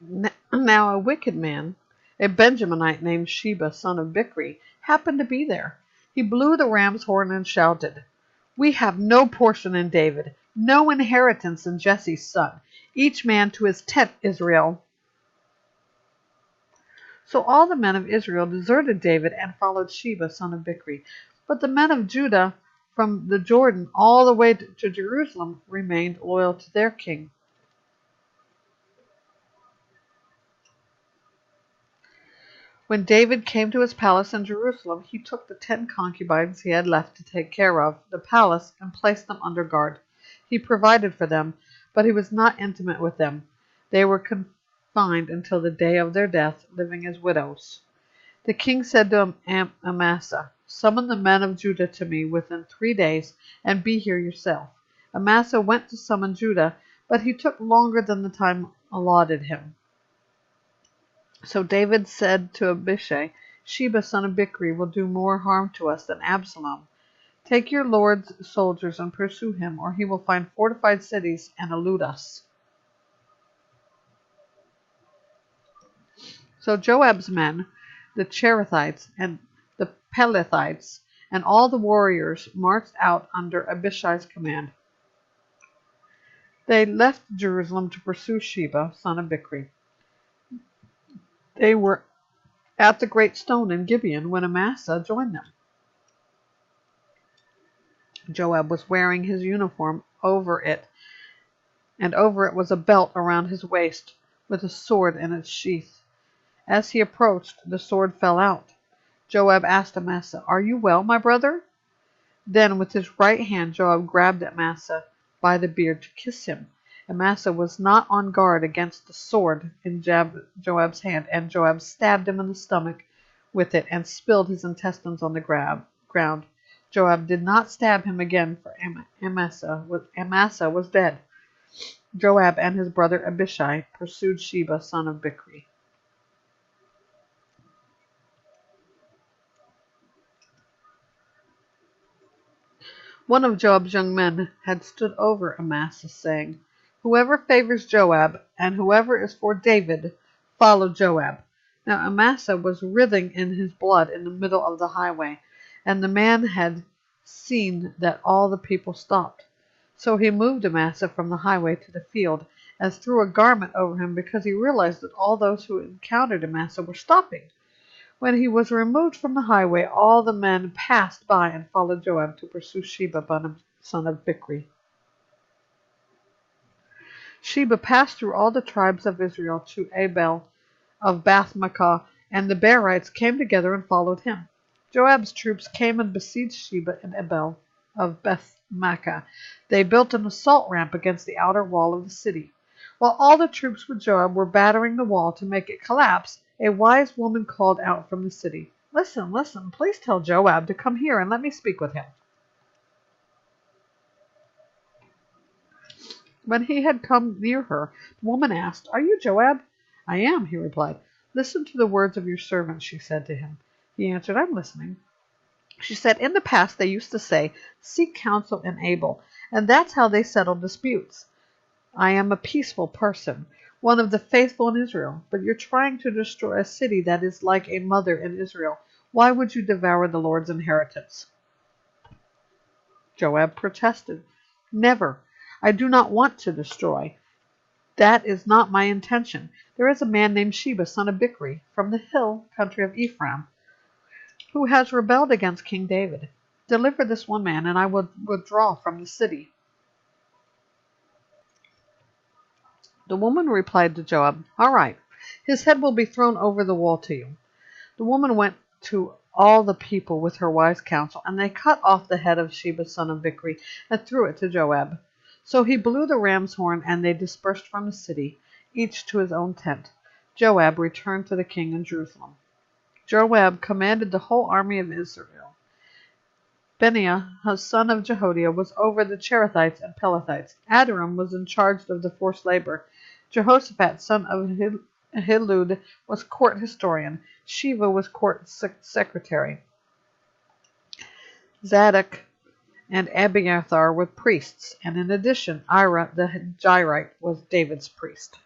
Now a wicked man, a Benjaminite named Sheba, son of Bichri, happened to be there. He blew the ram's horn and shouted, "We have no portion in David, no inheritance in Jesse's son. Each man to his tent, Israel." So all the men of Israel deserted David and followed Sheba, son of Bichri. But the men of Judah, from the Jordan all the way to Jerusalem, remained loyal to their king. When David came to his palace in Jerusalem, he took the 10 concubines he had left to take care of the palace and placed them under guard. He provided for them, but he was not intimate with them. They were confined until the day of their death, living as widows. The king said to Amasa, "Summon the men of Judah to me within 3 days, and be here yourself." Amasa went to summon Judah, but he took longer than the time allotted him. So David said to Abishai, "Sheba, son of Bichri, will do more harm to us than Absalom. Take your lord's soldiers and pursue him, or he will find fortified cities and elude us." So Joab's men, the Cherethites and the Pelethites, and all the warriors marched out under Abishai's command. They left Jerusalem to pursue Sheba, son of Bichri. They were at the great stone in Gibeon when Amasa joined them. Joab was wearing his uniform over it, and over it was a belt around his waist with a sword in its sheath. As he approached, the sword fell out. Joab asked Amasa, "Are you well, my brother?" Then with his right hand Joab grabbed Amasa by the beard to kiss him. Amasa was not on guard against the sword in Joab's hand, and Joab stabbed him in the stomach with it and spilled his intestines on the ground. Joab did not stab him again, for Amasa was dead. Joab and his brother Abishai pursued Sheba, son of Bichri. One of Joab's young men had stood over Amasa, saying, "Whoever favors Joab, and whoever is for David, follow Joab." Now Amasa was writhing in his blood in the middle of the highway, and the man had seen that all the people stopped. So he moved Amasa from the highway to the field, and threw a garment over him, because he realized that all those who encountered Amasa were stopping. When he was removed from the highway, all the men passed by and followed Joab to pursue Sheba, son of Bichri. Sheba passed through all the tribes of Israel to Abel of Bath-maachah, and the Berites came together and followed him. Joab's troops came and besieged Sheba and Abel of Beth-maachah. They built an assault ramp against the outer wall of the city. While all the troops with Joab were battering the wall to make it collapse, a wise woman called out from the city, "Listen, listen, please tell Joab to come here and let me speak with him." When he had come near her, the woman asked, "Are you Joab?" "I am," he replied. "Listen to the words of your servant," she said to him. He answered, "I'm listening." She said, "In the past they used to say, 'Seek counsel in Abel,' and that's how they settled disputes. I am a peaceful person, one of the faithful in Israel, but you're trying to destroy a city that is like a mother in Israel. Why would you devour the Lord's inheritance?" Joab protested, "Never. I do not want to destroy. That is not my intention. There is a man named Sheba, son of Bichri, from the hill country of Ephraim, who has rebelled against King David. Deliver this one man, and I will withdraw from the city." The woman replied to Joab, "All right, his head will be thrown over the wall to you." The woman went to all the people with her wise counsel, and they cut off the head of Sheba, son of Bichri, and threw it to Joab. So he blew the ram's horn, and they dispersed from the city, each to his own tent. Joab returned to the king in Jerusalem. Joab commanded the whole army of Israel. Benaiah, son of Jehoiada, was over the Cherethites and Pelethites. Adoram was in charge of the forced labor. Jehoshaphat, son of Ahilud, was court historian. Sheva was court secretary. Zadok and Abiathar were priests, and in addition, Ira the Jairite was David's priest.